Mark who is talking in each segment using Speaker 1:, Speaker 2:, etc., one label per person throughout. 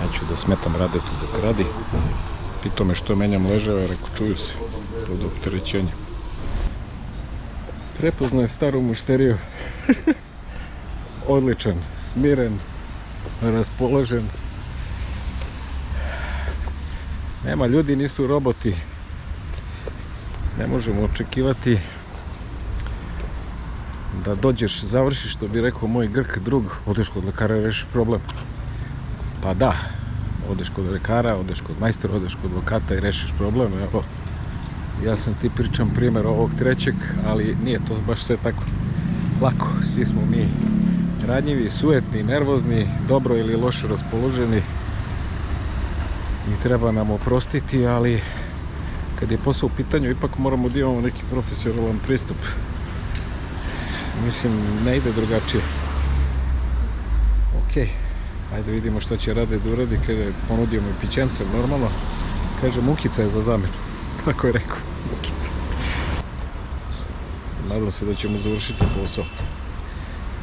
Speaker 1: Neću da smetam Radetu dok radi. Pitao me što menjam ležave, rekao čuju se pod opterećenjem. Prepoznao je staru mušteriju. Odličan, smiren, raspoložen. Nema, ljudi nisu roboti. Ne možemo očekivati da dođeš, završiš, što bi rekao moj Grk drug, odeš kod lekara i rešiš problem. Pa da, odeš kod lekara, odeš kod majstora, odeš kod advokata i rešiš problem. Evo, ja sam ti pričam primjer ovog trećeg, ali nije to baš sve tako lako. Svi smo mi ranjivi, sujetni, nervozni, dobro ili loše raspoloženi i treba nam oprostiti, ali kad je posao u pitanju ipak moramo da imamo neki profesionalan pristup. Mislim, ne ide drugačije. Ok, ajde vidimo što će Rade da uradi. Kaže, ponudio mi pićence, normalno. Kaže, mukica je za zamenu. Tako je rekao, mukica. Nadam se da ćemo završiti posao.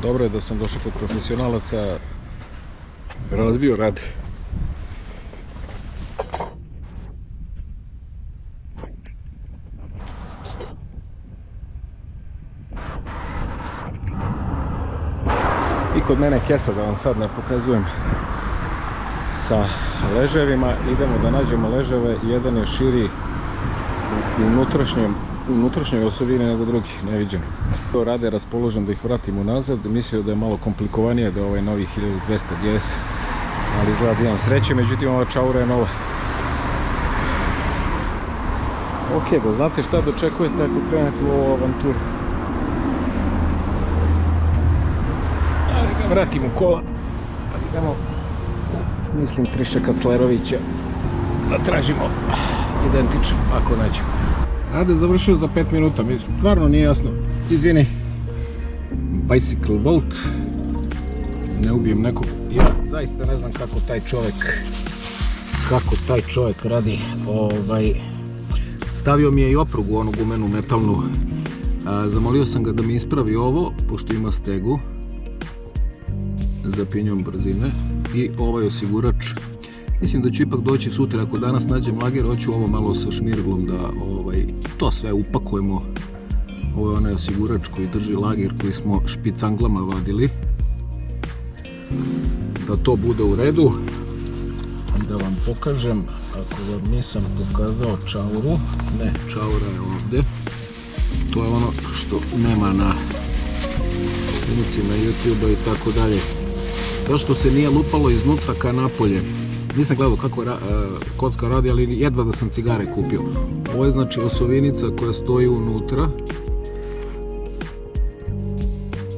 Speaker 1: Dobro je da sam došao kod profesionalaca. Razbio Rade. I kod mene kesa, da vam sad ne pokazujem, sa leževima. Idemo da nađemo leževe. Jedan je širi u unutrašnjoj osovini nego drugi, neviđeno. Rade raspoložen da ih vratimo nazad. Mislio da je malo komplikovanije da ovaj novi 1200 GS, ali izgleda da imam sreće, međutim ova čaura je nova. Ok, da znate šta dočekujete ako krenete u ovu avanturu. Vratimo kola, pa idemo, mislim, Triša Kaclerovića da tražimo identičan, ako naćemo. Rade završio za 5 minuta, mi stvarno nije jasno, izvini. Bicycle Volt, ne ubijem nekog, ja zaista ne znam kako taj čovjek radi. Stavio mi je i oprugu, onu gumenu metalnu, zamolio sam ga da mi ispravi ovo, pošto ima stegu za pinjom brzine i ovaj osigurač. Mislim da ću ipak doći sutra, ako danas nađem lager, hoću ovo malo sa šmirglom da to sve upakujemo. Ovo je onaj osigurač koji drži lager koji smo špicanglama vadili, da to bude u redu. Da vam pokažem, ako vam nisam pokazao čauru, ne, čaura je ovdje, to je ono što nema na snimcima YouTube-a i tako dalje. Zašto se nije lupalo iznutra ka napolje? Nisam gledao kako kocka radi, ali jedva da sam cigare kupio. Ovo je znači osovinica koja stoji unutra.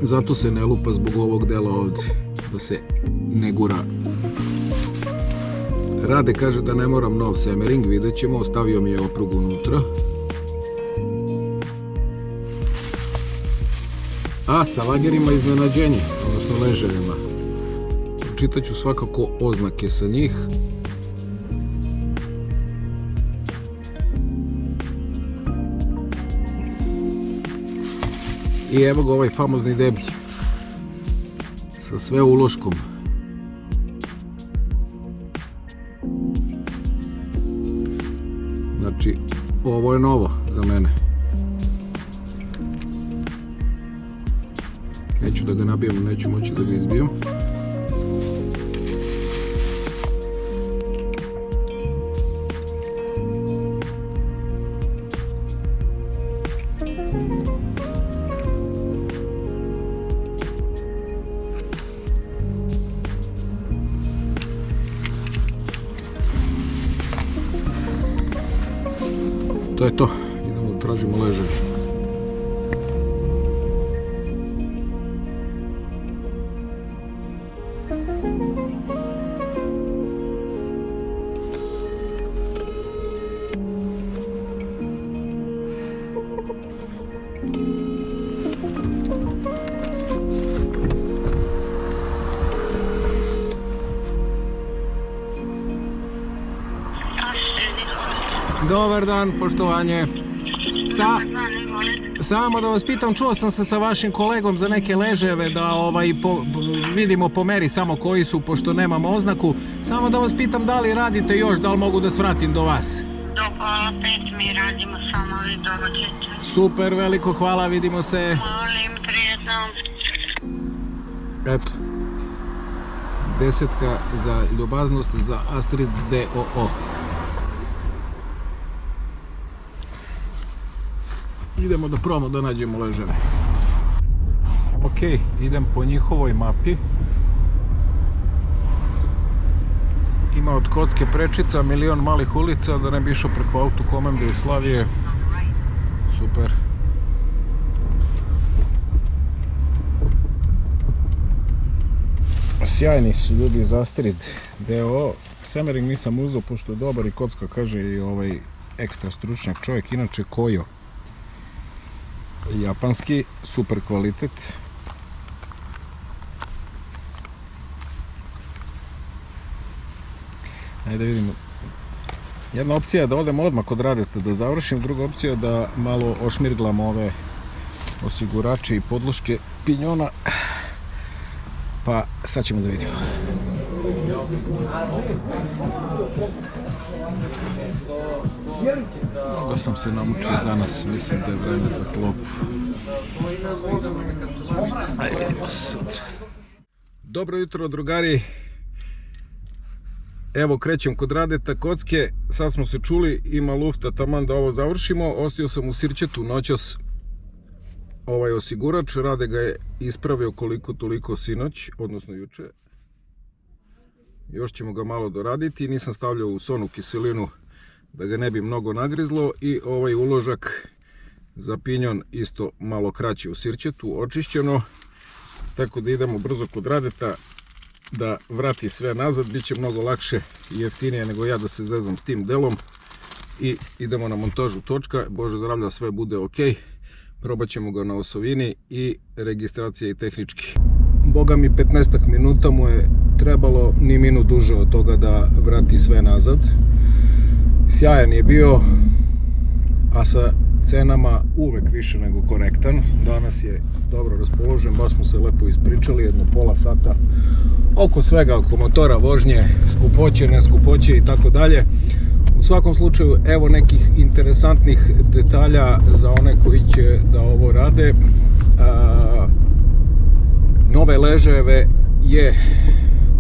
Speaker 1: Zato se ne lupa zbog ovog dela ovdje, da se ne gura. Rade kaže da ne moram nov semering, vidjet ćemo, ostavio mi je oprugu unutra. A sa lagerima iznenađenje, odnosno leževima. Čitaću svakako oznake sa njih. I evo ga ovaj famozni deblji sa sve uloškom. Znači, ovo je novo za mene. Neću da ga nabijem, neću moći da ga izbijem. To je to, idemo da tražimo ležaj. Dobar dan, poštovanje. Samo da vas pitam, čuo sam se sa vašim kolegom za neke leževe da vidimo po meri samo koji su, pošto nemamo oznaku. Samo da vas pitam da li radite još, da li mogu da svratim do vas?
Speaker 2: Do pola 5 mi radimo, samo vi dođete.
Speaker 1: Super, veliko hvala, vidimo se.
Speaker 2: Molim, prijetno.
Speaker 1: Eto, 10 za ljubaznost za Astrid D.O.O. Idemo da probamo da nađemo leževe. Ok, idem po njihovoj mapi. Ima od Kocke prečica milion malih ulica, da ne bi išao preko autokomande iz Slavije. Super. Sjajni su ljudi iz Astrid D.O.O. Semering nisam uzeo pošto je dobar i Kocka kaže i ovaj ekstra stručnjak čovjek, inače Kojo. Japanski, super kvalitet. Ajde da vidimo. Jedna opcija je da odem odmah kod Radeta da završim, druga opcija je da malo ošmirglam ove osigurače i podloške pinjona. Pa sad ćemo da vidimo. Mnogo sam se namučio danas, mislim da je vreme za klopu. Ajde vidimo se sutra. Dobro jutro drugari. Evo krećem kod Radeta Kocke, sad smo se čuli, ima lufta taman da ovo završimo. Ostio sam u Sirčetu noćas ovaj osigurač, Rade ga je ispravio koliko toliko sinoć, odnosno juče. Još ćemo ga malo doraditi, nisam stavljao u sonu kiselinu da ga ne bi mnogo nagrizlo i ovaj uložak za pinjon isto malo kraći u Sirčetu, očišćeno. Tako da idemo brzo kod Radeta da vrati sve nazad, bit će mnogo lakše i jeftinije nego ja da se zezam s tim delom. I idemo na montažu točka, Bože zdravlja, sve bude ok. Probat ćemo ga na osovini i registracija i tehnički. Boga mi 15 minuta mu je trebalo, ni minut duže od toga da vrati sve nazad. Sjajan je bio, a sa cenama uvek više nego korektan. Danas je dobro raspoložen, baš smo se lepo ispričali, jedno pola sata oko svega, oko motora, vožnje, skupoće, neskupoće i tako dalje. U svakom slučaju, evo nekih interesantnih detalja za one koji će da ovo rade. Nove ležajeve je,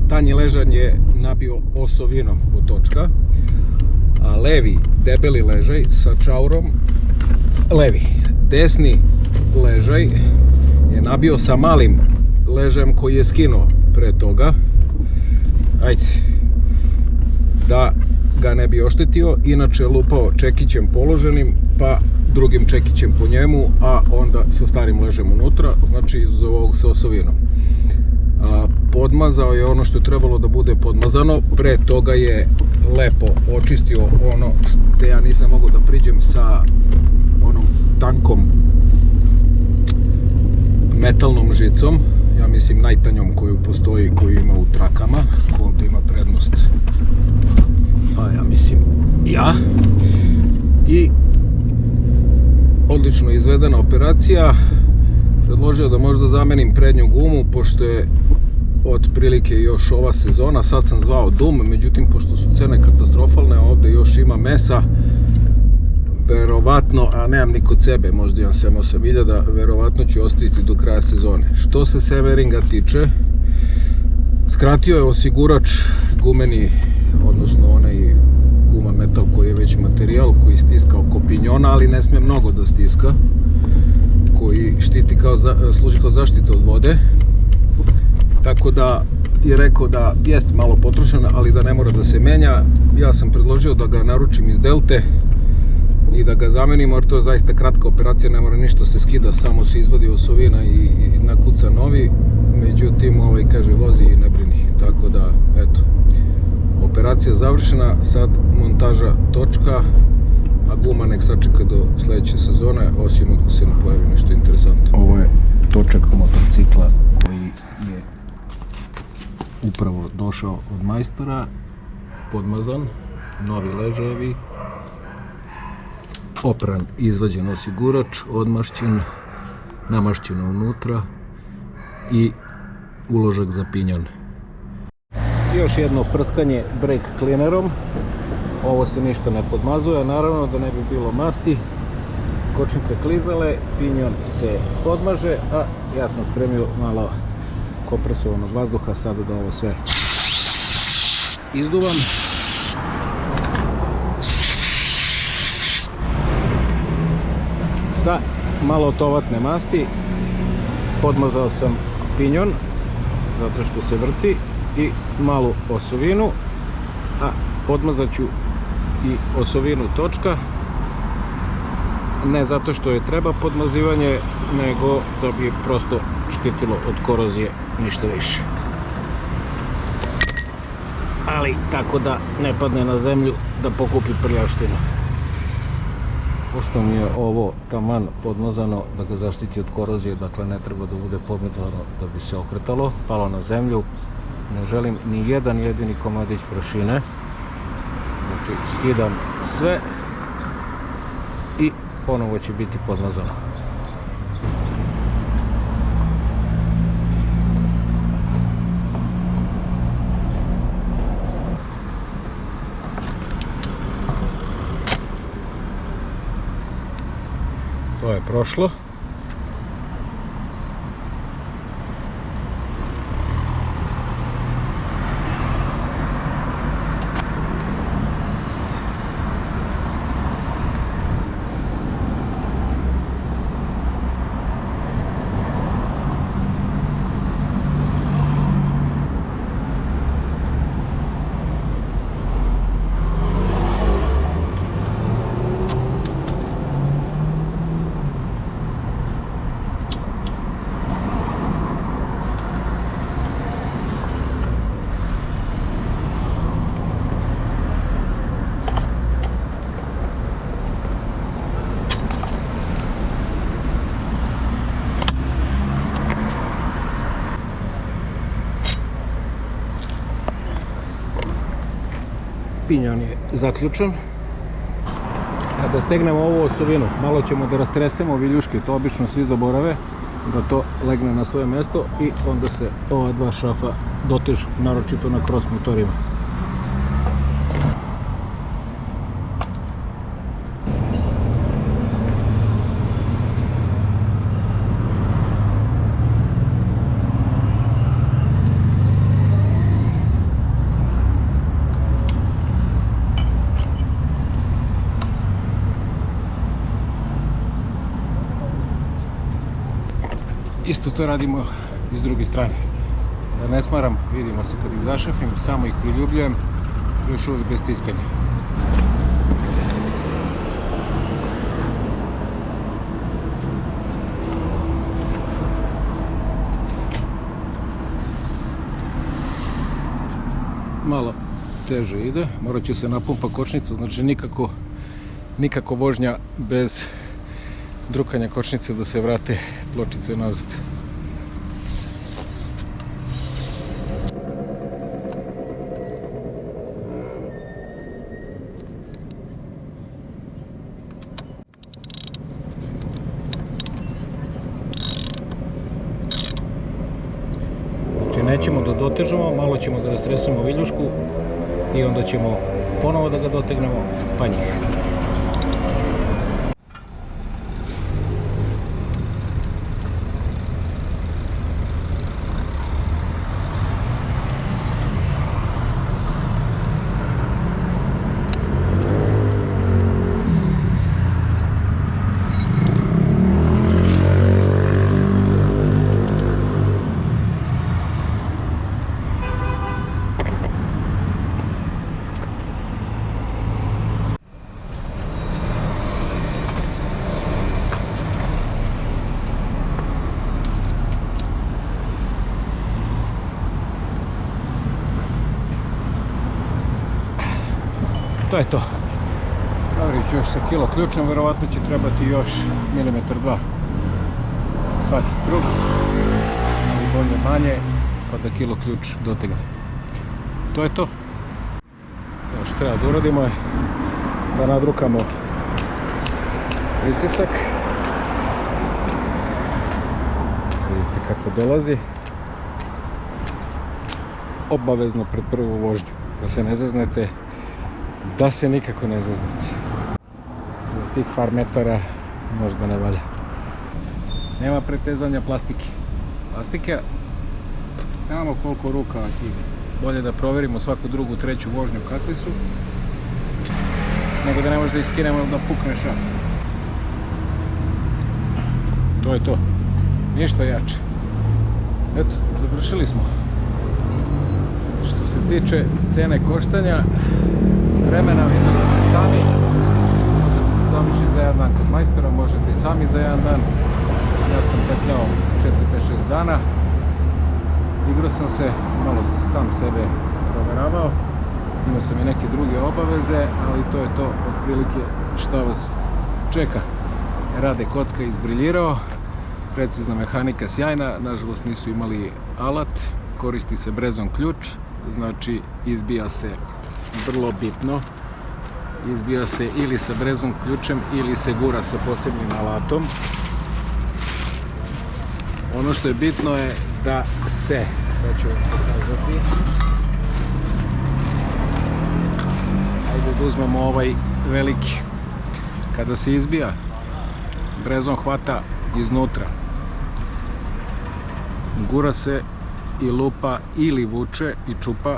Speaker 1: tanji ležanj je nabio osovinom od točka, a levi debeli ležaj sa čaurom, levi, desni ležaj je nabio sa malim ležajem koji je skinuo pre toga. Ajde, da ga ne bi oštetio, inače lupao čekićem položenim, pa drugim čekićem po njemu, a onda sa starim ležem unutra, znači izuzev ovog sa osovinom. Podmazao je ono što je trebalo da bude podmazano, pre toga je lepo očistio ono što ja nisam mogao da priđem sa onom tankom metalnom žicom, ja mislim najtanjom koju postoji, koju ima u trakama, ko ovdje ima prednost, pa ja mislim ja. I odlično izvedena operacija. Predložio da možda zamenim prednju gumu, pošto je otprilike još ova sezona. Sad sam zvao Dum, međutim pošto su cene katastrofalne, ovdje još ima mesa, verovatno, a nemam ni kod sebe, možda imam 7-8 verovatno ću ostaviti do kraja sezone. Što se Semeringa tiče, skratio je osigurač gumeni, odnosno onaj guma metal koji je već materijal, koji stiska oko pinjona, ali ne sme mnogo da stiska, koji štiti služi kao zaštita od vode. Tako da je rekao da jest malo potrošena, ali da ne mora da se menja. Ja sam predložio da ga naručim iz Delte i da ga zamenimo, jer to je zaista kratka operacija, ne mora ništa se skida, samo se izvadi osovina i nakuca novi. Međutim, kaže vozi i ne brini. Tako da, eto, operacija završena, sad montaža točka, a guma nek sačeka do sledeće sezone, osim ako se ne pojavi nešto interesantno. Ovo je točak motocikla koji je upravo došao od majstora, podmazan, novi ležajevi, opran, izvađen osigurač, odmašćen, namašćeno unutra i uložak za pinjon. Još jedno prskanje brake cleanerom. Ovo se ništa ne podmazuje, naravno da ne bi bilo masti. Kočnice klizale, pinjon se odmaže, a ja sam spremio malo kompresovanog vazduha sada da ovo sve izduvam. Sa malo tovatne masti podmazao sam pinjon zato što se vrti i malu osovinu, a podmazat ću i osovinu točka, ne zato što je treba podmazivanje, nego da bi prosto štitilo od korozije, ništa više. Ali tako da ne padne na zemlju da pokupi prljavštinu. Pošto mi je ovo taman podmazano da ga zaštiti od korozije, dakle ne treba da bude podmazano da bi se okretalo, palo na zemlju, ne želim ni jedan jedini komadić prašine. Znači skidam sve i ponovo će biti podmazano. To je prošlo. Pinjon je zaključan. Kada stegnemo ovu osovinu, malo ćemo da rastresemo viljuške, to obično svi zaborave, da to legne na svoje mjesto i onda se ova dva šrafa dotežu, naročito na cross motorima. Isto to radimo i s druge strane. Da ne smaram, vidimo se kad ih zašefim, samo ih priljubljujem, još uvijek bez tiskanja. Malo teže ide, morat će se napumpa kočnica, znači nikako vožnja bez drukanja kočnice da se vrate pločice nazad. Znači nećemo da dotežemo, malo ćemo da rastresemo viljušku i onda ćemo ponovo da ga dotegnemo, pa njih. To je to. Provjerit ću još sa kilo ključem, vjerovatno će trebati još milimetar dva svaki krug, ali bolje manje, pa da kilo ključ dotegne. To je to. Ono što treba da uradimo je da nadrukamo pritisak. Vidite kako dolazi. Obavezno pred prvu vožnju, da se ne zaznete, da se nikako ne zaznete. Za tih par metara možda ne valja. Nema pretezanja plastike. Plastika, samo koliko ruka i bolje da provjerimo svaku drugu, treću vožnju kakvi su, nego da ne možda iskinemo da pukne šaf. To je to. Ništa jače. Eto, završili smo. Što se tiče cene koštanja, vremena vidjeli ste sami. Možete se završiti za jedan dan kod majstora, možete i sami za jedan dan. Ja sam petljao 4-5-6 dana. Igrao sam se, malo sam sebe provjeravao. Imao sam i neke druge obaveze, ali to je to otprilike šta vas čeka. Rade kocka izbriljirao, precizna mehanika sjajna, nažalost nisu imali alat, koristi se brezon ključ, znači izbija se vrlo bitno, izbija se ili sa brezon ključem ili se gura sa posebnim alatom. Ono što je bitno je da se, sad ću vam pokazati, ajde da uzmemo ovaj veliki, kada se izbija, brezon hvata iznutra, gura se i lupa ili vuče i čupa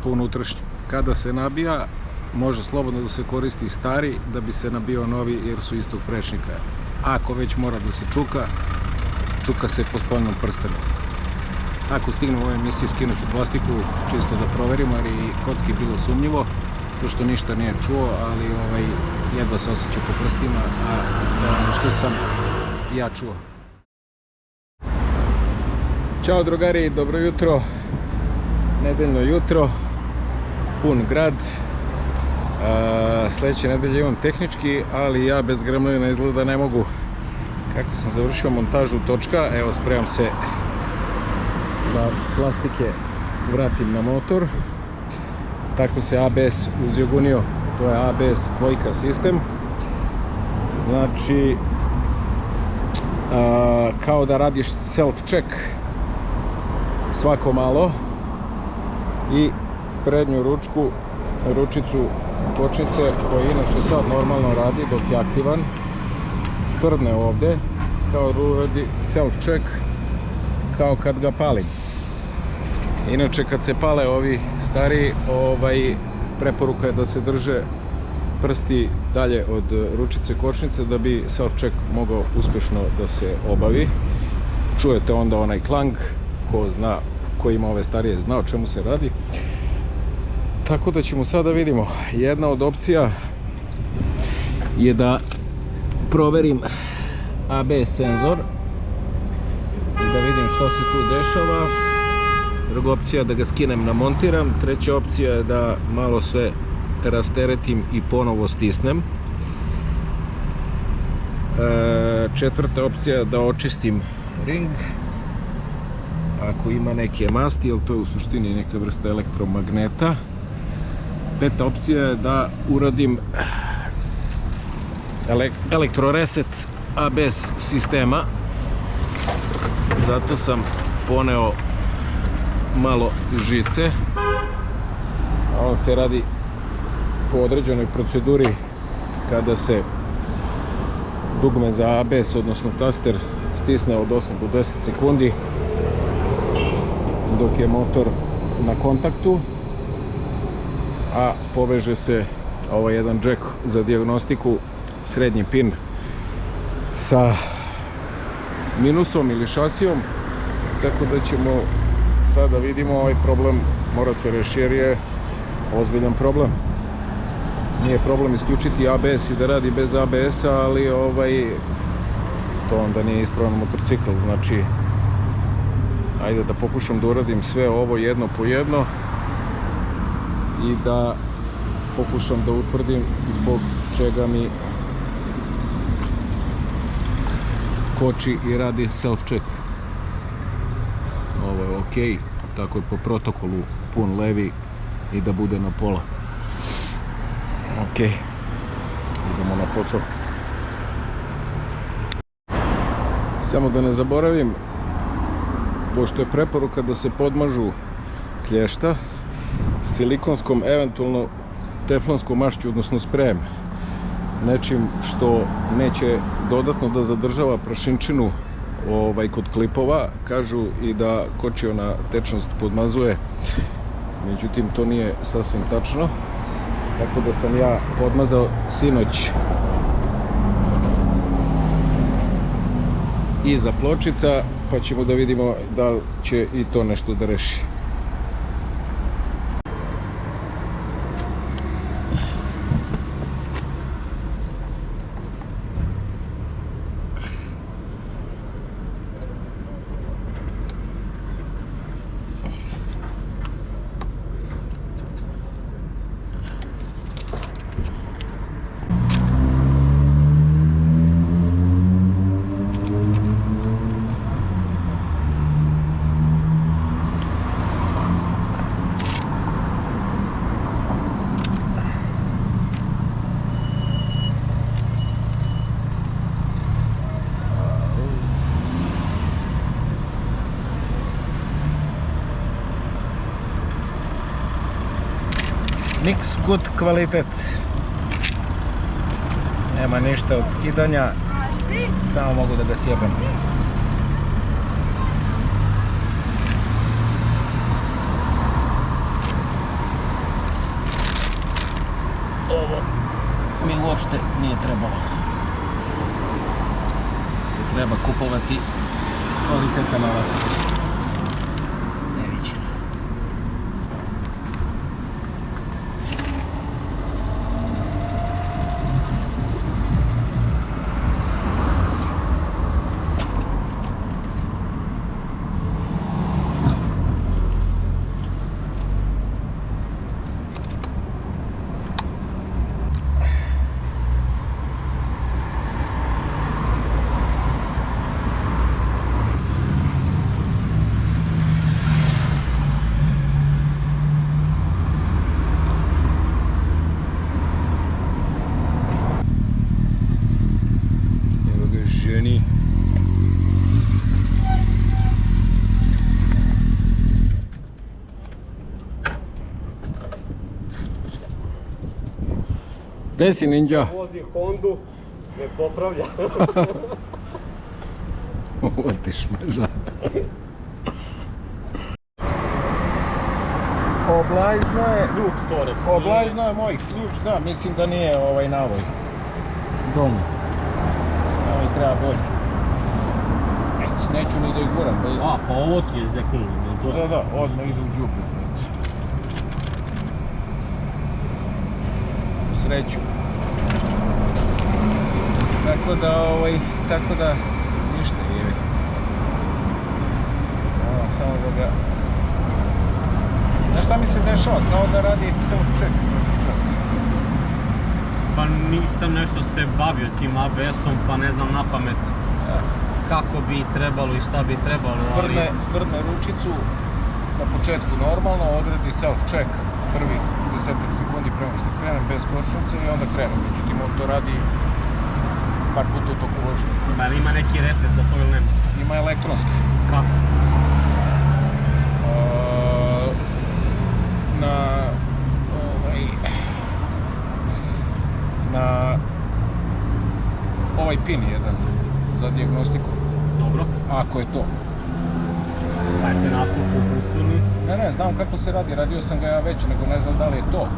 Speaker 1: po unutrašnjem. Kada se nabija, može slobodno da se koristi stari da bi se nabio novi jer su istog prečnika. Ako već mora da se čuka, čuka se po spoljnom prstenu. Ako stignemo u ovoj emisiji skinut ću plastiku čisto da proverimo jer i kocki je bilo sumnjivo, pošto ništa nije čuo, ali jedva se osjeća po prstima, a ono što sam ja čuo. Ćao drugari, dobro jutro, nedeljno jutro, pun grad. Sljedeće nedelje imam tehnički, ali ja bez gremlina izgleda ne mogu. Kako sam završio montažu točka, evo spremam se da plastike vratim na motor. Tako se ABS uzjogunio, to je ABS dvojka sistem. Znači, kao da radiš self-check svako malo i prednju ručicu kočnice koja inače sad normalno radi dok je aktivan, stvrdne ovdje kao da uradi self-check kao kad ga palim. Inače kad se pale ovi stariji, preporuka je da se drže prsti dalje od ručice kočnice da bi self-check mogao uspješno da se obavi. Čujete onda onaj klang, ko ima ove starije zna o čemu se radi. Tako da ćemo sada vidimo. Jedna od opcija je da proverim ABS senzor i da vidim što se tu dešava. Druga opcija je da ga skinem, namontiram. Treća opcija je da malo sve rasteretim i ponovo stisnem. Četvrta opcija je da očistim ring ako ima neke masti, jer to je u suštini neka vrsta elektromagneta. Peta opcija je da uradim elektroreset ABS sistema. Zato sam poneo malo žice. On se radi po određenoj proceduri kada se dugme za ABS, odnosno taster, stisne od 8 do 10 sekundi dok je motor na kontaktu, a poveže se ovaj jedan džek za dijagnostiku, srednji pin sa minusom ili šasijom, tako da ćemo sada vidimo ovaj problem mora se rešiti jer je ozbiljan problem. Nije problem isključiti ABS i da radi bez ABS-a, ali to onda nije ispravan motocikl. Znači, ajde da pokušam da uradim sve ovo jedno po jedno i da pokušam da utvrdim zbog čega mi koči i radi self-check. Ovo je ok, tako je po protokolu pun levi i da bude na pola. Ok, idemo na posao. Samo da ne zaboravim, pošto je preporuka da se podmažu klješta silikonskom, eventualno teflonskom mašću, odnosno sprejem, nečim što neće dodatno da zadržava prašinčinu kod klipova. Kažu i da kočiona tečnost podmazuje, međutim to nije sasvim tačno, tako da sam ja podmazao sinoć iza pločica, pa ćemo da vidimo da li će i to nešto da reši. Nix good kvalitet. Nema ništa od skidanja, samo mogu da ga sjebam. Ovo mi uopšte nije trebalo. Treba kupovati kvalitetan alat. Neviđeno. Gdje si, Ninja?
Speaker 3: Vozi Hondu, ne popravlja.
Speaker 1: Uvatiš me za... Oblajzno je...
Speaker 3: Ključ Torex.
Speaker 1: Oblajzno je moj ključ, da, mislim da nije navoj. Dolno. Ovaj treba bolje. Neću ni da ih guram.
Speaker 3: A, pa ovo ti je zdeknulo.
Speaker 1: Da, odmah ide u džubu. Sreću. Tako da ništa je. Samo da ga... Znaš šta mi se dešava? Kao da radi self-check svaki čas.
Speaker 3: Pa nisam nešto se bavio tim ABS-om, pa ne znam na pamet kako bi trebalo i šta bi trebalo.
Speaker 1: Stvrdne ručicu na početku normalno, odredi self-check prvih 10 sekundi prema što krenem bez kočnice i onda krenem. Međutim, on to radi par puta u toku vožnje.
Speaker 3: Ma ima neki reset za to ili nema?
Speaker 1: Ima elektronski.
Speaker 3: Kako?
Speaker 1: Na ovaj pin jedan za dijagnostiku.
Speaker 3: Dobro.
Speaker 1: Ako je to.
Speaker 3: Kaj se našlo po pustu nisi?
Speaker 1: Ne, znam kako se radi, radio sam ga ja već, nego ne znam da li je to.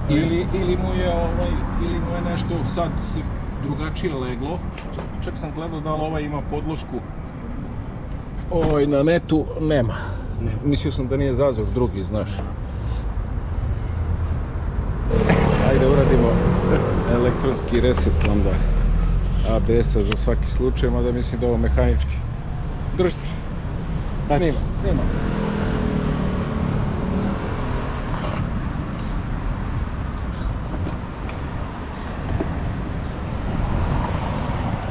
Speaker 1: Ili mu je nešto sad drugačije leglo. Čak sam gledao da li ovaj ima podlošku. Na netu nema. Mislio sam da nije zazor drugi, znaš. Ajde uradimo elektronski reset onda ABS-a za svaki slučaj, mada mislim da je ovo mehanički. Držite. Snima.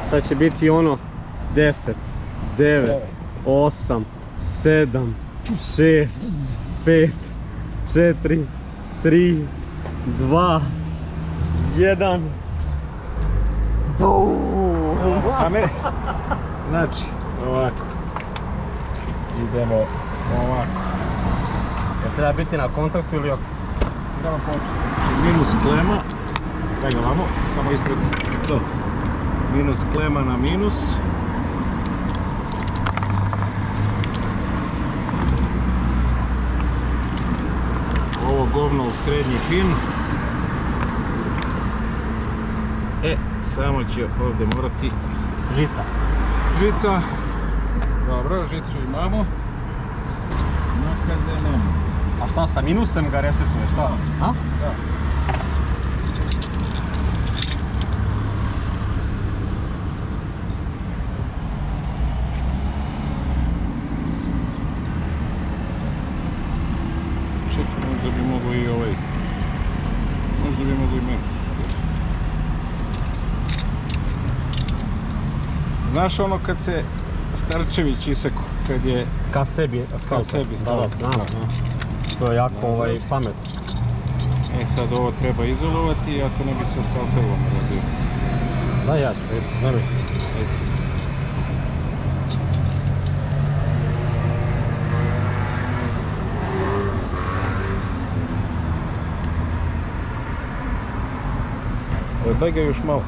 Speaker 3: Sad će biti ono 10, 9, 8, 7, 6, 5, 4, 3, 2, 1. Boom!
Speaker 1: kamere. Znači, ovako. Idemo ovako.
Speaker 3: Jel treba biti na kontaktu ili ok?
Speaker 1: Idemo posle. Znači, minus klema. Daj ga vamo, samo ispred to. Minus klema na minus. Ovo govno u srednji pin. Samo će ovdje morati žica. Dobro, žicu imamo. Nakaze nema.
Speaker 3: A šta sa minusem ga resetuje, šta? A?
Speaker 1: Da. Čekaj, možda bi mogo i ovaj... Možda bi mogo i minus. Znaš ono kad se Starčević iseku, kad je...
Speaker 3: Ka sebi
Speaker 1: skalpel.
Speaker 3: Da, znam. To je jako pamet.
Speaker 1: Sad ovo treba izolovati, ja to ne bi sa skalpelom radio.
Speaker 3: Da, ja ću, znam.
Speaker 1: Daj ga još malo,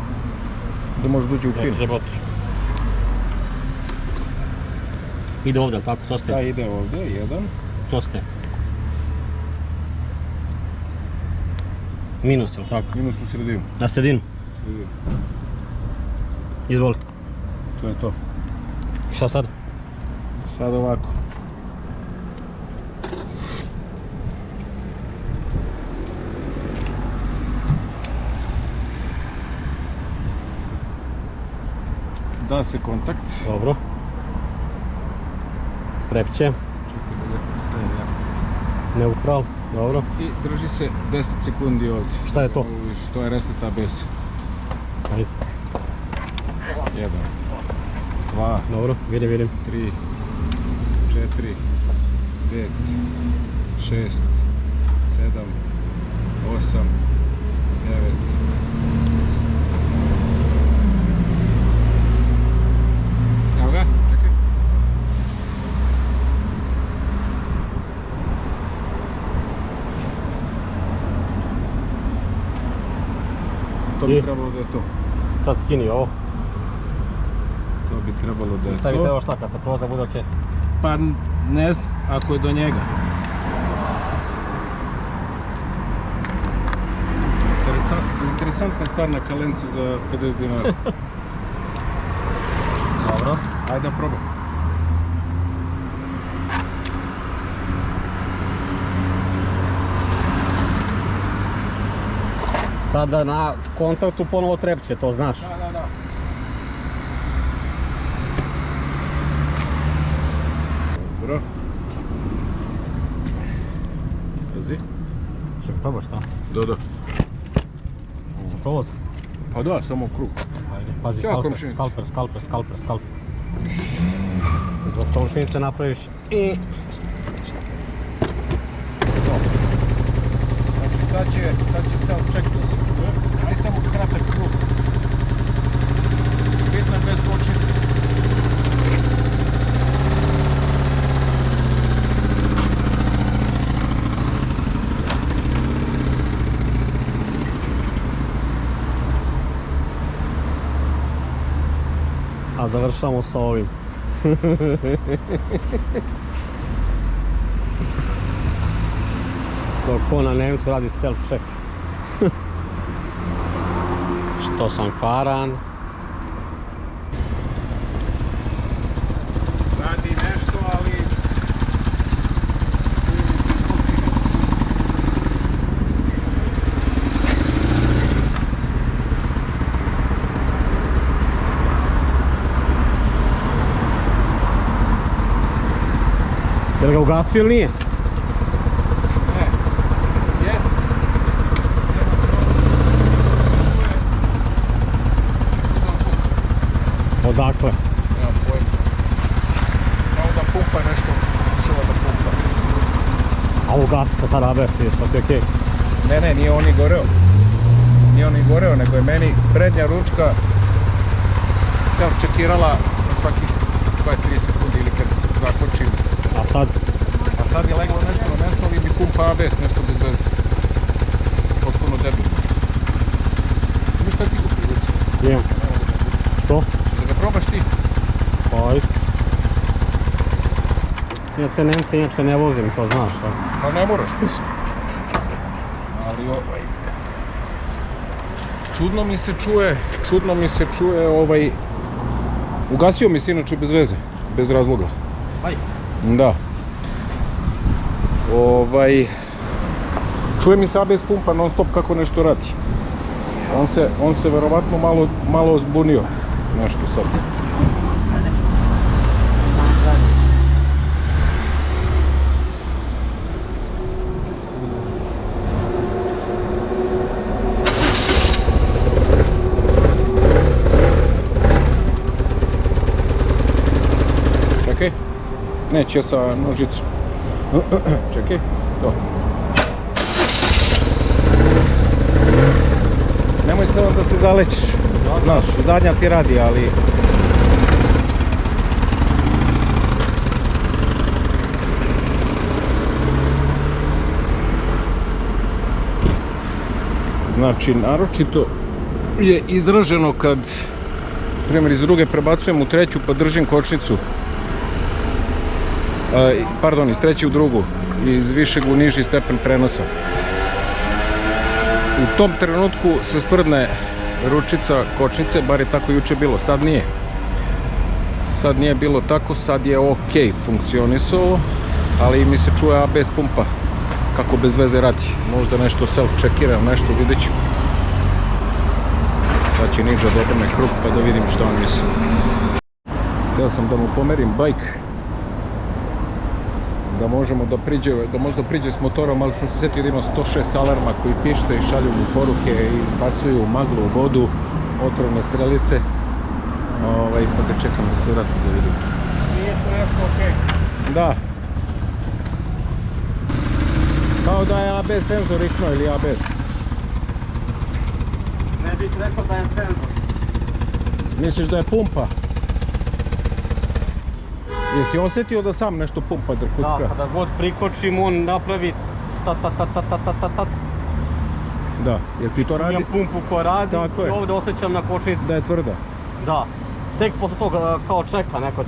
Speaker 1: da može dođe u pin.
Speaker 3: Ide ovdje, tako, to ste?
Speaker 1: Da, ide ovdje, jedan.
Speaker 3: To ste. Minus, jel tako?
Speaker 1: Minus u sredinu.
Speaker 3: Na sredinu?
Speaker 1: Sredinu.
Speaker 3: Izvoli.
Speaker 1: To je to.
Speaker 3: I šta sad?
Speaker 1: Sad ovako. Da se kontakt.
Speaker 3: Dobro. Trepće.
Speaker 1: Čekaj da ljepte stavim ja.
Speaker 3: Neutral, dobro.
Speaker 1: I drži se 10 sekundi ovdje.
Speaker 3: Šta je to?
Speaker 1: To je reset ABS.
Speaker 3: Ajde.
Speaker 1: 1, 2,
Speaker 3: Dobro, vidim.
Speaker 1: 3, 4, 5, 6, 7, 8, 9, evo ga, čekaj. To bi trebalo da je to.
Speaker 3: Sad skini ovo.
Speaker 1: To bi trebalo da je to.
Speaker 3: Stavite ovo šta kad se proza bude okej?
Speaker 1: Pa ne znam, ako je do njega. Interesantna stvar na kalencu za 50 dinara.
Speaker 3: Dobro.
Speaker 1: Ajde da probam.
Speaker 3: Sada na kontaktu ponovo trepće, to znaš.
Speaker 1: Da. Dobro. Pazi.
Speaker 3: Što probaš šta?
Speaker 1: Da.
Speaker 3: Sam probao sam.
Speaker 1: Pa da, samo u krug.
Speaker 3: Ajde, pazi,
Speaker 1: Kako komšinice?
Speaker 3: skalper. Dok komšinice napraviš i...
Speaker 1: Znači sad će self-check da se čuje. Aj samo kratak krug. Bitno je bez kočnice.
Speaker 3: A završamo sa ovim. Dok ko na Nemcu radi self-check. Što sam kvaran.
Speaker 1: Radi nešto, ali... Ili se kuci.
Speaker 3: Jel ga ugasio ili nije? Odakle?
Speaker 1: Nemam pojma. Samo da pumpa nešto, šuva da pumpa.
Speaker 3: A ugasi se sad ABS, vidiš, to ti je okej.
Speaker 1: Ne, nije on ni goreo. Nije on ni goreo, nego je meni prednja ručka self-čekirala svakih 20-30 sekundi ili kad zakočim.
Speaker 3: A sad?
Speaker 1: A sad je leglo nešto na mjesto, ali mi pumpa ABS, nešto bez veze. Potpuno debilno. Imaš šta cigu privući?
Speaker 3: Imam. Što?
Speaker 1: Da ga probaš ti?
Speaker 3: Aj. Sve te Nemce inače ne vozim, to znaš, a?
Speaker 1: Pa ne moraš, mislim. Ali čudno mi se čuje ugasio mi se inače bez veze, bez razloga.
Speaker 3: Aj.
Speaker 1: Da. Čuje mi se ABS pumpa non stop kako nešto radi. On se verovatno malo zbunio. Nešto sad. Čekaj. Neće sa nožicom. Čekaj. To. Nemoj se onda se zalečiš. Znaš, zadnja ti radi, ali... Znači, naročito je izraženo kad, primjer, iz druge prebacujem u treću pa držim kočnicu. Pardon, iz treće u drugu, iz višeg u niži stepen prenosa. U tom trenutku se stvrdne ručica kočnice, bar je tako juče bilo, sad nije. Sad nije bilo tako, sad je ok funkcionisalo, ali mi se čuje ABS pumpa kako bez veze radi. Možda nešto self-čekiram, nešto vidjet ću. Sad će Ninja da obrne krug pa da vidim što on misli. Htio sam da mu pomerim bajk, da možda priđe s motorom, ali sam se sjetio da ima 106 alarma koji pište i šalju mu poruke i bacuju maglu u vodu, otrovne strelice. Pa da čekam da se vrati da vidim.
Speaker 3: Nije to nešto okej.
Speaker 1: Da. Kao da je ABS senzor iknuo ili ABS.
Speaker 3: Ne bih rekao da je senzor.
Speaker 1: Misliš da je pumpa? Jesi osjetio da sam nešto pumpa drkucka?
Speaker 3: Da, kada god prikočim on napravi ta.
Speaker 1: Da, jel ti to radi?
Speaker 3: Imam pumpu koja radi i ovdje osjećam na kočnici.
Speaker 1: Da je tvrda?
Speaker 3: Da. Tek posle toga kao čeka neko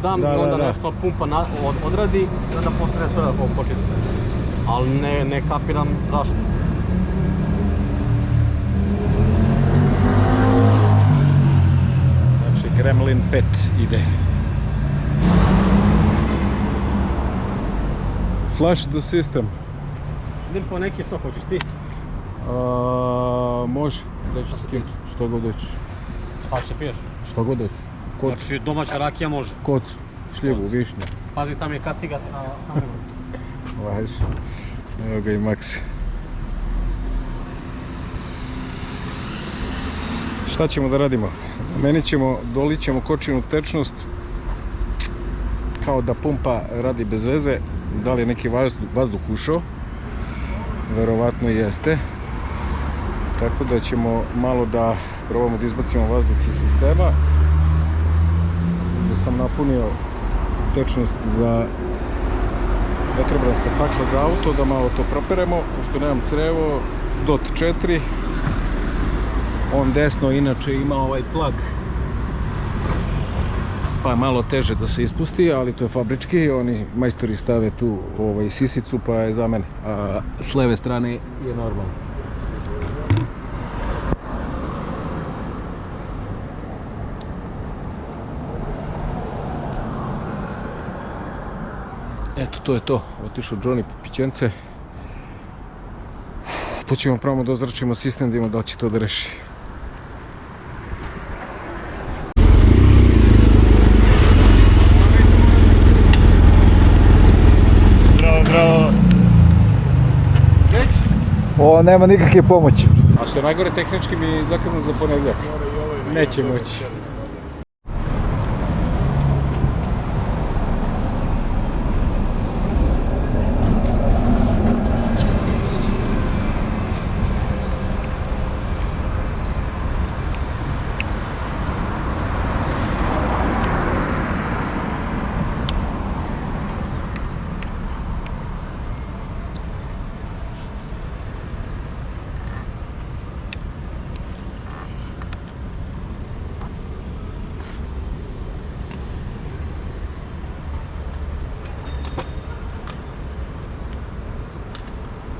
Speaker 3: dam i onda nešto pumpa odradi i onda postane tvrda kao kočnici. Ali ne kapiram zašto.
Speaker 1: Znači Gremlin 5 ide. Flush the system.
Speaker 3: Idem po neki sok, hoćeš ti?
Speaker 1: Može, da ću ti što god doći.
Speaker 3: Šta će piješ?
Speaker 1: Što god doći. Kocu.
Speaker 3: Znači domaća rakija može.
Speaker 1: Kocu, šljivu, višnju.
Speaker 3: Pazi, tam je kaciga sa kamerom.
Speaker 1: Važi. Evo ga i Max. Šta ćemo da radimo? Zamenit ćemo, dolit ćemo kočinu tečnost. Kao da pumpa radi bez veze. Da li je neki vazduh ušao? Verovatno jeste. Tako da ćemo malo da probamo da izbacimo vazduh iz sistema. Da sam napunio tečnost za vetrobranska stakla za auto, da malo to properemo, pošto nemam crevo, DOT 4. On desno inače ima ovaj plug, pa je malo teže da se ispusti, ali to je fabrički, oni majstori stave tu sisicu pa je za mene, a s leve strane je normalno. Eto, to je to, otišao Johnny po pićence. Pa ćemo pravimo da ozračimo sistem, da vidimo da li će to da reši. Bravo. Već?
Speaker 4: Ovo nema nikakve pomoći.
Speaker 1: A što je najgore, tehnički mi je zakazan za ponedjeljak. Neće moći.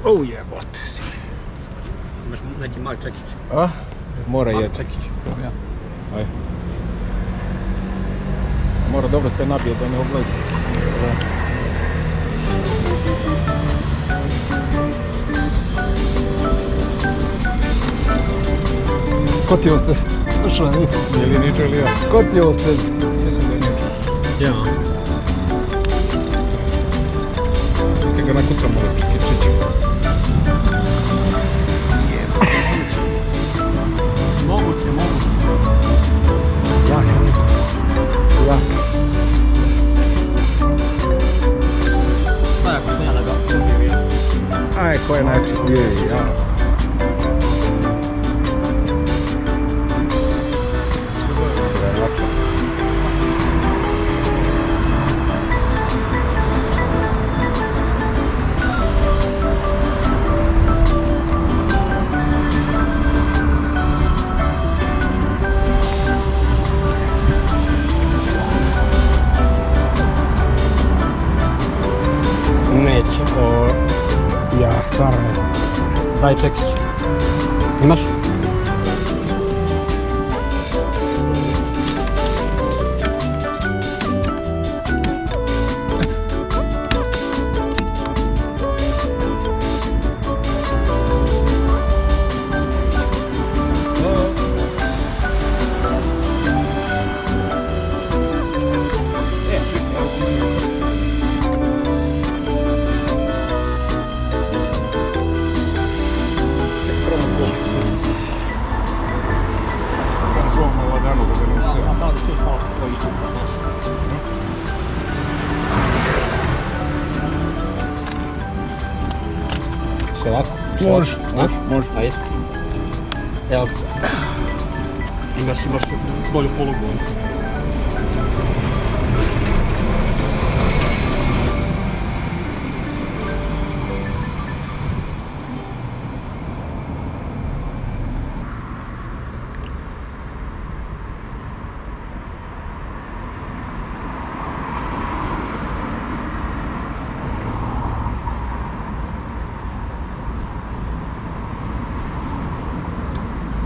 Speaker 1: Jebote si.
Speaker 3: Imaš neki mali čekić.
Speaker 1: A? Mora
Speaker 3: Mali
Speaker 1: jeti.
Speaker 3: čekić.
Speaker 1: Aj. Mora dobro se nabije da ne oblazi.
Speaker 4: Ko ti je ostez? Što nije?
Speaker 1: Je li ničo ili ja?
Speaker 4: Ko ti je ostez?
Speaker 1: Mislim da je ničo.
Speaker 3: Ja.
Speaker 1: Ti ga nakucamo da čikičići.
Speaker 3: Moguće.
Speaker 1: Jak.
Speaker 3: Šta ako sam ja da ga ubijem?
Speaker 1: Aj, ko je način? Je, ja.
Speaker 3: Neće.
Speaker 1: Ja stvarno ne znam.
Speaker 3: Daj čekić. Imaš? Što ovako?
Speaker 1: Može.
Speaker 3: Ajde. Evo. Imaš bolju polugu.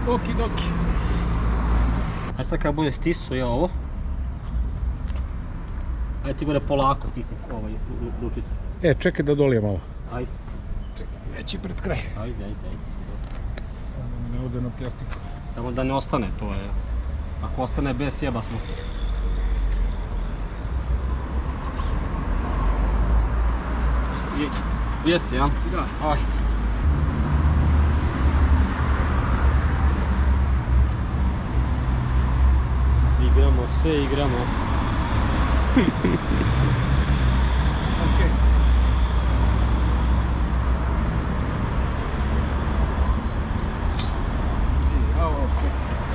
Speaker 1: Okidoki.
Speaker 3: A sad kad bude stisao ja ovo. Ajde ti gore polako stisni ovaj ručicu.
Speaker 1: Čekaj da dolije malo.
Speaker 3: Ajde.
Speaker 1: Već i pred kraj.
Speaker 3: Ajde.
Speaker 1: Samo ne ode na plastiku.
Speaker 3: Samo da ne ostane, to je. Ako ostane bez, sjeba smo se. Jesi, ja? Da. Ajde. Sve igramo.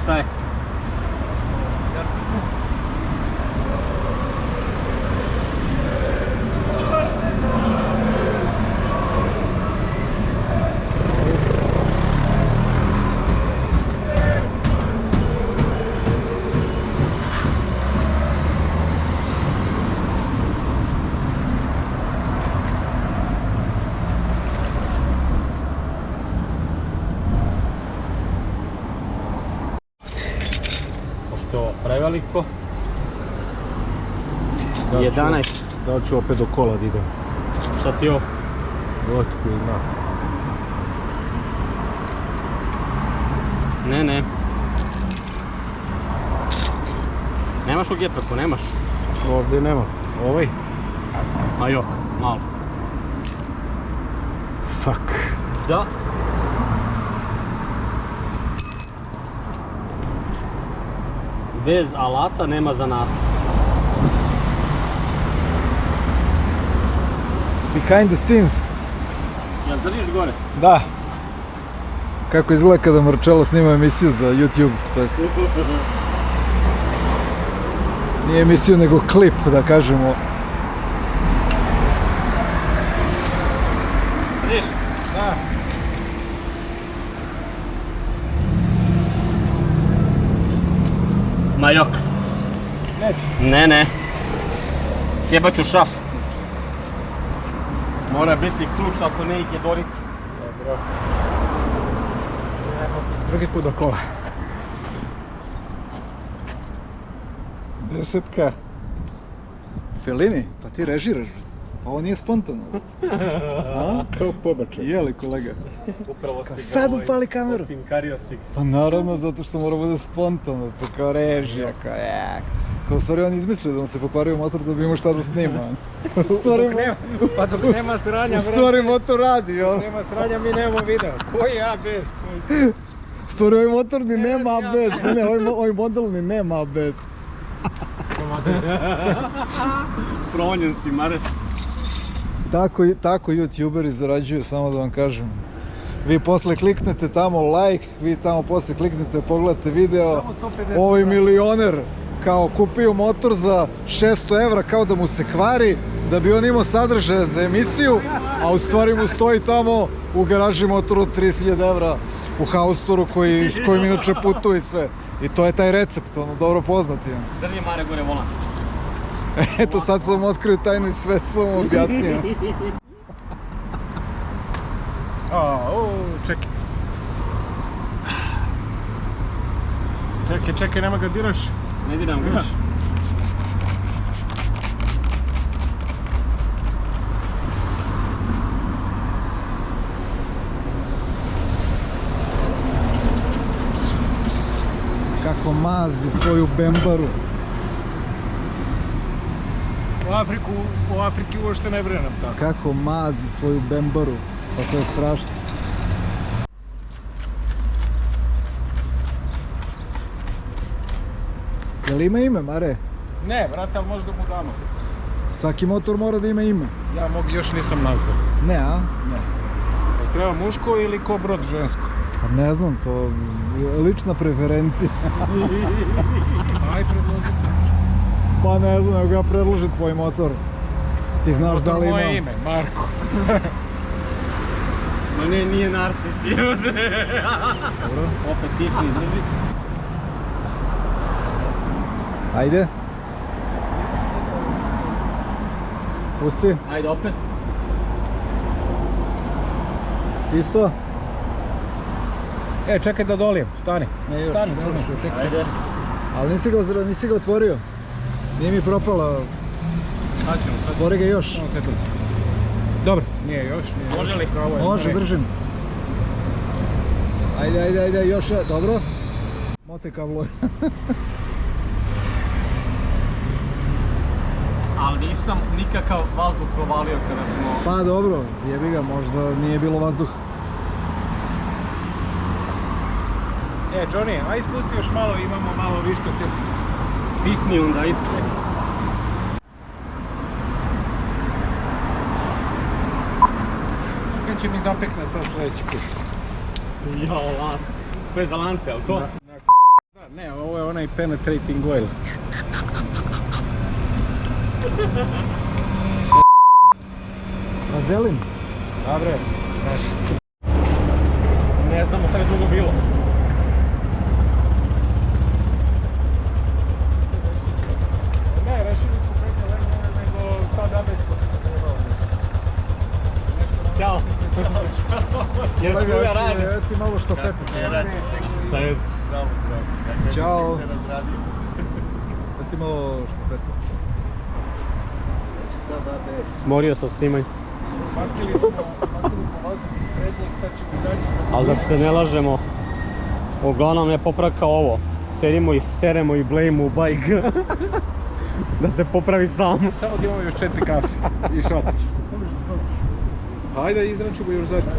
Speaker 3: Šta je? Preveliko. 11.
Speaker 1: Da li ću opet do kola da idem?
Speaker 3: Šta ti je ovo?
Speaker 1: Otko i zna.
Speaker 3: Ne. Nemaš u gepeku, nemaš?
Speaker 1: Ovdje nema. Ovaj?
Speaker 3: A jok, malo.
Speaker 1: Fuck.
Speaker 3: Da. Bez alata nema zanata.
Speaker 4: Behind the scenes.
Speaker 3: Jel držiš gore?
Speaker 4: Da. Kako izgleda kada Marcello snima emisiju za YouTube, to jest nije emisiju nego klip, da kažemo.
Speaker 3: Držiš?
Speaker 4: Da.
Speaker 3: Ma jok.
Speaker 4: Neće.
Speaker 3: Ne. Sjebat ću šaf. Mora biti ključ ako ne i Dorica.
Speaker 1: Drugi put do kola. 10.
Speaker 4: Felini, pa ti režiraš. Pa ovo nije spontano. A?
Speaker 1: Kao pobačaj.
Speaker 4: Jeli kolega?
Speaker 3: Upravo si ga
Speaker 4: sad upali kameru.
Speaker 3: Osinkario si.
Speaker 4: Pa naravno, zato što mora bude spontano, to kao režija, kao u stvari on izmislio da mu se pokvario motor da bi imao šta da snima.
Speaker 1: Pa dok nema sranja,
Speaker 4: U stvari motor radi, jel?
Speaker 1: nema sranja, mi nemamo video. Koji ABS?
Speaker 4: U stvari ovaj motor ni nema ABS, ne, ovaj model ni nema ABS.
Speaker 3: Progonjen si, Mare.
Speaker 4: Tako youtuberi zarađuju, samo da vam kažem. Vi posle kliknete tamo like, vi tamo posle kliknete, pogledate video. Ovaj milioner kao kupio motor za 600 evra kao da mu se kvari, da bi on imao sadržaje za emisiju, a u stvari mu stoji tamo u garaži motor od 30.000 evra u Haustoru s kojim inače putuje i sve. I to je taj recept, ono, dobro poznati.
Speaker 3: Drži Mare gore volan.
Speaker 4: Eto, sad sam otkrio tajnu i sve sam vam objasnio.
Speaker 1: Čekaj. Čekaj, nema ga diraš.
Speaker 3: Ne diram ga još.
Speaker 4: Kako mazi svoju bembaru.
Speaker 1: U Afriki uopšte ne brenem tako.
Speaker 4: Kako mazi svoju bembaru. Pa to je strašno. Jel ima ime, Mare?
Speaker 1: Ne, brate, ali možda mu damo.
Speaker 4: Svaki motor mora da ima ime.
Speaker 1: Ja mog još nisam nazvao.
Speaker 4: Ne, a?
Speaker 1: Ne. Treba muško ili ko brod žensko?
Speaker 4: Pa ne znam, to je lična preferencija.
Speaker 1: Aj, predloži.
Speaker 4: Pa ne znam, nego ja predložim tvoj motor. Ti znaš da li ima...
Speaker 1: Moje ime, Marko.
Speaker 3: Ma ne, nije narcis, jebote.
Speaker 4: Dobro.
Speaker 3: Opet kisni, drži.
Speaker 4: Ajde. Pusti.
Speaker 3: Ajde opet.
Speaker 4: Stiso.
Speaker 1: Čekaj da dolijem, stani.
Speaker 4: Ne, još,
Speaker 1: Stani,
Speaker 4: ne možeš, čekaj.
Speaker 3: Ajde.
Speaker 4: Ali nisi ga otvorio. Nije mi propala.
Speaker 1: Sad ćemo.
Speaker 4: Otvori ga još.
Speaker 1: Samo sekund. Dobro, nije još.
Speaker 3: Može li?
Speaker 4: Može, držim. Ajde, još je, dobro. Mote kablo.
Speaker 3: Ali nisam nikakav vazduh provalio kada smo...
Speaker 4: Pa dobro, jebi ga, možda nije bilo vazduha.
Speaker 1: Johnny, aj spusti još malo, imamo malo viška tečnosti.
Speaker 3: Stisni onda, ide.
Speaker 1: Kad će mi zapekne sad sljedeći put?
Speaker 3: Jao, lans. Spre za lance, jel to?
Speaker 1: Ne, ovo je onaj penetrating oil.
Speaker 4: Vazelin?
Speaker 1: Dobre, znaš.
Speaker 3: Ne znamo šta je drugo bilo.
Speaker 1: Ne, rešili smo preko legene, nego sad abesko što trebao.
Speaker 3: Ćao. Jer što ja radim.
Speaker 4: Evo ti malo štafete.
Speaker 3: Sad.
Speaker 4: Ćao. Evo ti malo štafete.
Speaker 3: Smorio sam snimanje.
Speaker 1: Bacili smo vazduh iz prednjeg, sad ćemo zadnjeg.
Speaker 3: Ali da se ne lažemo, uglavnom je popravka ovo. Sedimo i seremo i blejimo u bajk. Da se popravi sam.
Speaker 1: Samo da imamo još 4 kafe i šatiš. Hajde, izračimo još zadnji.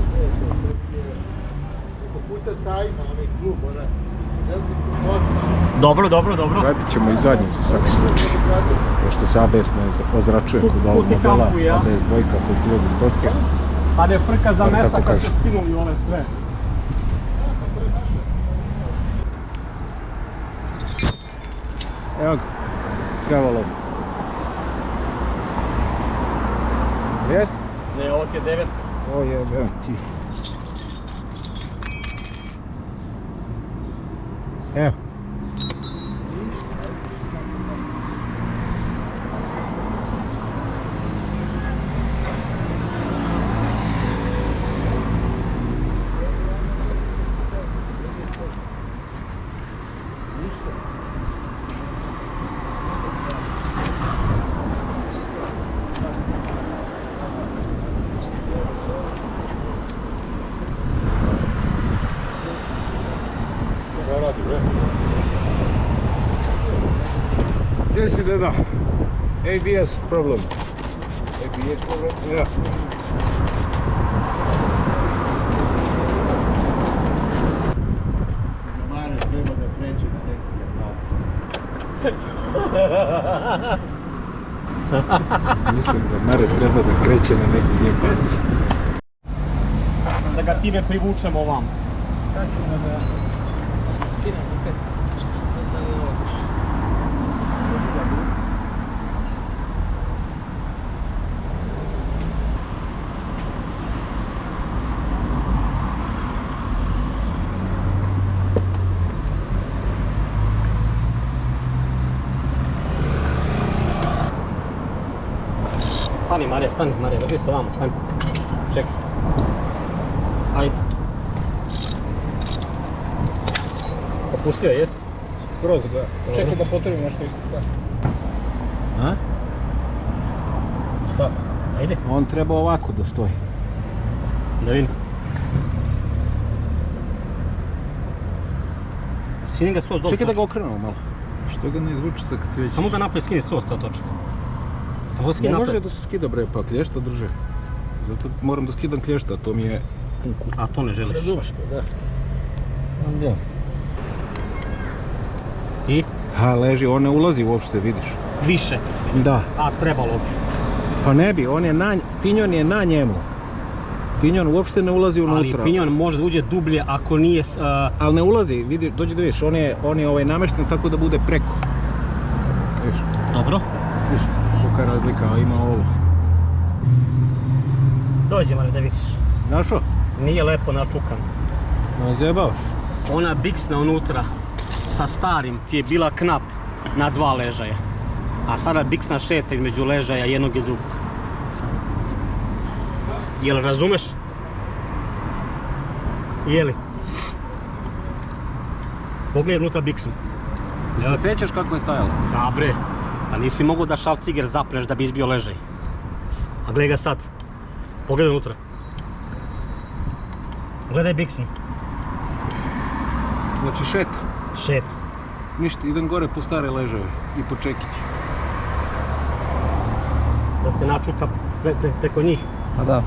Speaker 3: Dobro.
Speaker 1: Radit ćemo i zadnji za svaki slučaj. Pošto se ABS ne ozračuje kod ovog modela, ABS dvojka kod 1100.
Speaker 3: Sad je frka za mesta
Speaker 1: tako
Speaker 3: kad su
Speaker 1: kažu.
Speaker 3: skinuli ove sve.
Speaker 1: Evo ga, kravalo. Jest?
Speaker 3: Ne, ovo ti je 9.
Speaker 1: O jebe ti. Evo. reći da da. ABS problem. ABS problem? Ja.
Speaker 4: Mare treba da pređe na nekog Japanca.
Speaker 1: Mislim da Mare treba da kreće na nekog Japanca.
Speaker 3: Da ga time privučemo ovam.
Speaker 5: Sad ću da skinem za 5 sekundi, što sam da li odiš.
Speaker 3: Stani Marija, vrti se vamo, stani. Čekaj. Ajde. Popustio, jesi?
Speaker 1: Skroz ga. Čekaj da potrebim nešto isto sad. A?
Speaker 3: Šta? Ajde.
Speaker 1: On treba ovako da stoji.
Speaker 3: Da vidim. Skini ga sos dole.
Speaker 1: Čekaj da ga okrenemo malo.
Speaker 4: Što ga ne izvuče sa kad cveće?
Speaker 3: Samo ga napred skini sos sa točka. Samo ga skini
Speaker 1: Ne
Speaker 3: napred.
Speaker 1: može da se skida bre, pa klješta drže. Zato moram da skidam klješta, a to mi je...
Speaker 3: A to ne želiš.
Speaker 1: Razumeš me, da. Da.
Speaker 3: I?
Speaker 1: Ha, leži, on ne ulazi uopšte, vidiš.
Speaker 3: Više.
Speaker 1: Da.
Speaker 3: A trebalo bi.
Speaker 1: Pa ne bi, on je pinjon je na njemu. Pinjon uopšte ne ulazi unutra.
Speaker 3: Ali pinjon može da uđe dublje ako nije...
Speaker 1: Ali ne ulazi, vidi, dođi da vidiš, on je namešten tako da bude preko. Viš,
Speaker 3: Dobro.
Speaker 1: viš, kolika je razlika, a ima ovo.
Speaker 3: Dođe Mare da vidiš.
Speaker 1: Našo?
Speaker 3: Nije lepo načukan.
Speaker 1: Ne zajebavaš?
Speaker 3: Ona biksna unutra sa starim ti je bila knap na 2 ležaja. A sada biksna šeta između ležaja jednog i drugog. Jel razumeš? Jeli? Pogledaj unutra biksu.
Speaker 1: Se sjećaš kako je stajala?
Speaker 3: Da bre, pa nisi mogao da šalciger zapreš da bi izbio ležaj. A gledaj ga sad. Pogledaj unutra. Gledaj biksu.
Speaker 1: Znači šeta.
Speaker 3: Šeta.
Speaker 1: Ništa, idem gore po stare ležave i po čekić.
Speaker 3: Da se načuka preko njih.
Speaker 4: Pa da.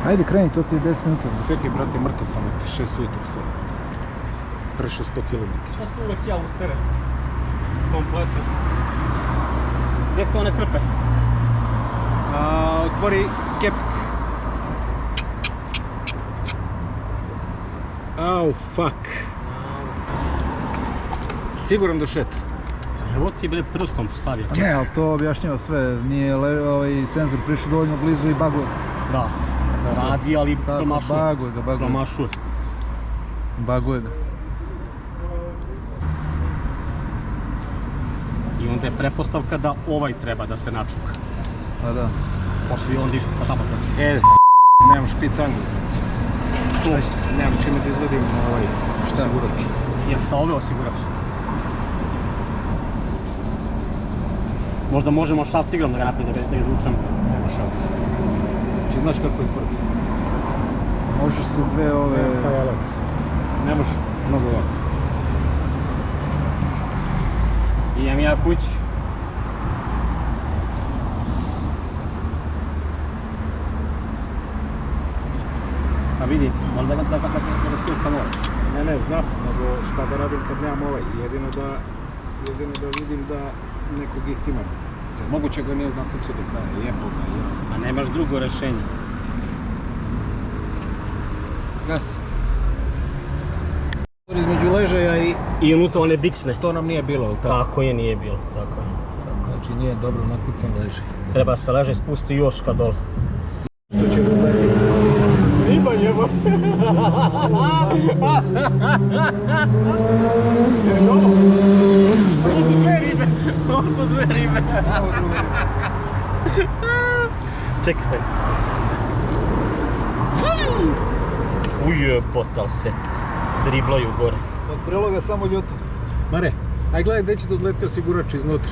Speaker 4: Ajde kreni, to ti je 10 minuta.
Speaker 1: Čekaj, brate, mrtav sam od 6 ujutro sad. Prešao 100 km.
Speaker 3: Što se uvek ja userem? Kompletno. Gdje ste one krpe?
Speaker 1: Otvori kepku. Au, fuck. Siguran da šeta.
Speaker 3: Evo ti je prstom stavio.
Speaker 4: Ne, ali to objašnjava sve. Nije ovaj senzor prišao dovoljno blizu i baguje se.
Speaker 3: Da. Radi, ali
Speaker 4: Tako,
Speaker 3: promašuje.
Speaker 4: baguje ga.
Speaker 3: Promašuje.
Speaker 4: Baguje ga.
Speaker 3: I onda je pretpostavka da ovaj treba da se načuka.
Speaker 4: Pa da.
Speaker 3: Pošto bi on dišu pa tamo toči.
Speaker 1: Nemam špicangu.
Speaker 3: Što?
Speaker 1: Nemam čime da izvadim ovaj osigurač.
Speaker 3: Jer sa ove osiguraš? Možda možemo šalcigrom da ga napravimo da ga izvučemo.
Speaker 1: Nema šanse. Či znaš kako je tvrd?
Speaker 4: Možeš se dve ove...
Speaker 1: Pa je alat. Ne može, mnogo lako.
Speaker 3: Idem ja kući. Pa vidi, možda da skiješ pa moraš.
Speaker 1: Ne, znam, nego šta da radim kad nemam ovaj. Jedino da vidim da nekog iscimam. Jer moguće ga nije znam kad će do kraja, jebo ga, jebo.
Speaker 3: A nemaš drugo rešenje.
Speaker 1: Gasi. Između ležaja
Speaker 3: I unutra one biksne.
Speaker 1: to nam nije bilo, ali tako?
Speaker 3: Tako je, nije bilo, tako je.
Speaker 1: Znači nije dobro nakucan ležaj.
Speaker 3: Treba se ležaj spusti još ka dole.
Speaker 1: Što će ga gledati?
Speaker 3: Riba jebote! Ovo su dve ribe! Čekaj, staj. Ujebotal se. Driblaju gore.
Speaker 4: Od priloga samo ljuto.
Speaker 1: Mare, aj gledaj gdje će da odleti osigurač iznutra.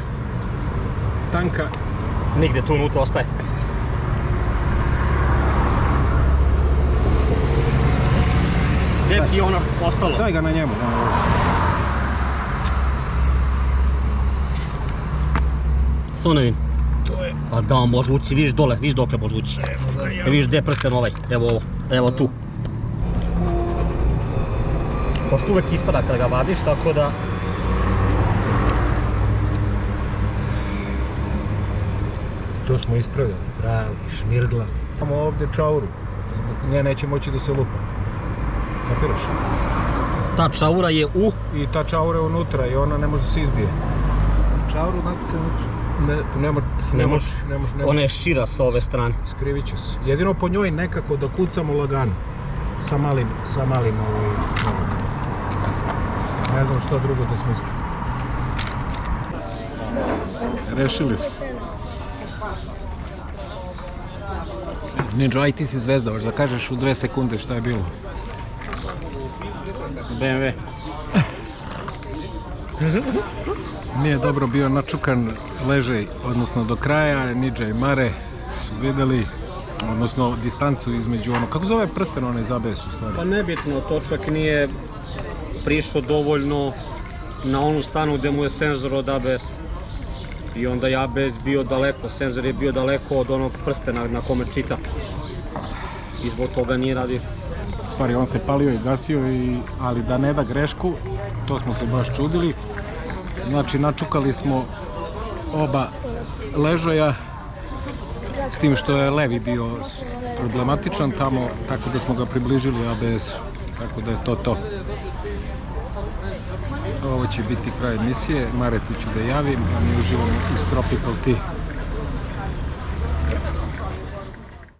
Speaker 1: Tanka.
Speaker 3: Nigde tu unutra ostaje. Gdje ti je ono ostalo?
Speaker 1: Daj ga na njemu.
Speaker 3: Samo ne vidim. Pa da, može ući, vidiš dole, vidiš dokle može ući. Vidiš gdje je prsten ovaj, evo ovo, evo tu. Pošto uvek ispada kada ga vadiš, tako da...
Speaker 1: To smo ispravljali, brali, šmirglali. Imamo ovdje čauru, zbog nje neće moći da se lupa. Kapiraš?
Speaker 3: Ta čaura je u...
Speaker 1: I ta čaura je unutra i ona ne može da se izbije.
Speaker 4: Čauru nakucaj unutra.
Speaker 1: Ne može.
Speaker 3: Ona je šira sa ove strane.
Speaker 1: Skrivit će se. Jedino po njoj nekako da kucamo lagano. Sa malim ne znam što drugo da smislim. Rešili smo. Ninja, aj ti si zvezda, hoš da kažeš u 2 sekunde šta je bilo.
Speaker 3: BMW.
Speaker 1: Nije dobro bio načukan ležaj, odnosno do kraja, Ninja i Mare su vidjeli, odnosno distancu između ono, kako zove prsten onaj zabes u stvari?
Speaker 3: Pa nebitno, to čak nije prišao dovoljno na onu stanu gdje mu je senzor od ABS. I onda je ABS bio daleko, senzor je bio daleko od onog prstena na kome čita. I zbog toga nije radio.
Speaker 1: U stvari on se palio i gasio, ali da ne da grešku, to smo se baš čudili. Znači načukali smo oba ležaja, s tim što je levi bio problematičan tamo, tako da smo ga približili ABS-u. Tako da je to. Ovo će biti kraj emisije, Maretu ću da javim, a mi uživamo iz Tropical Tea.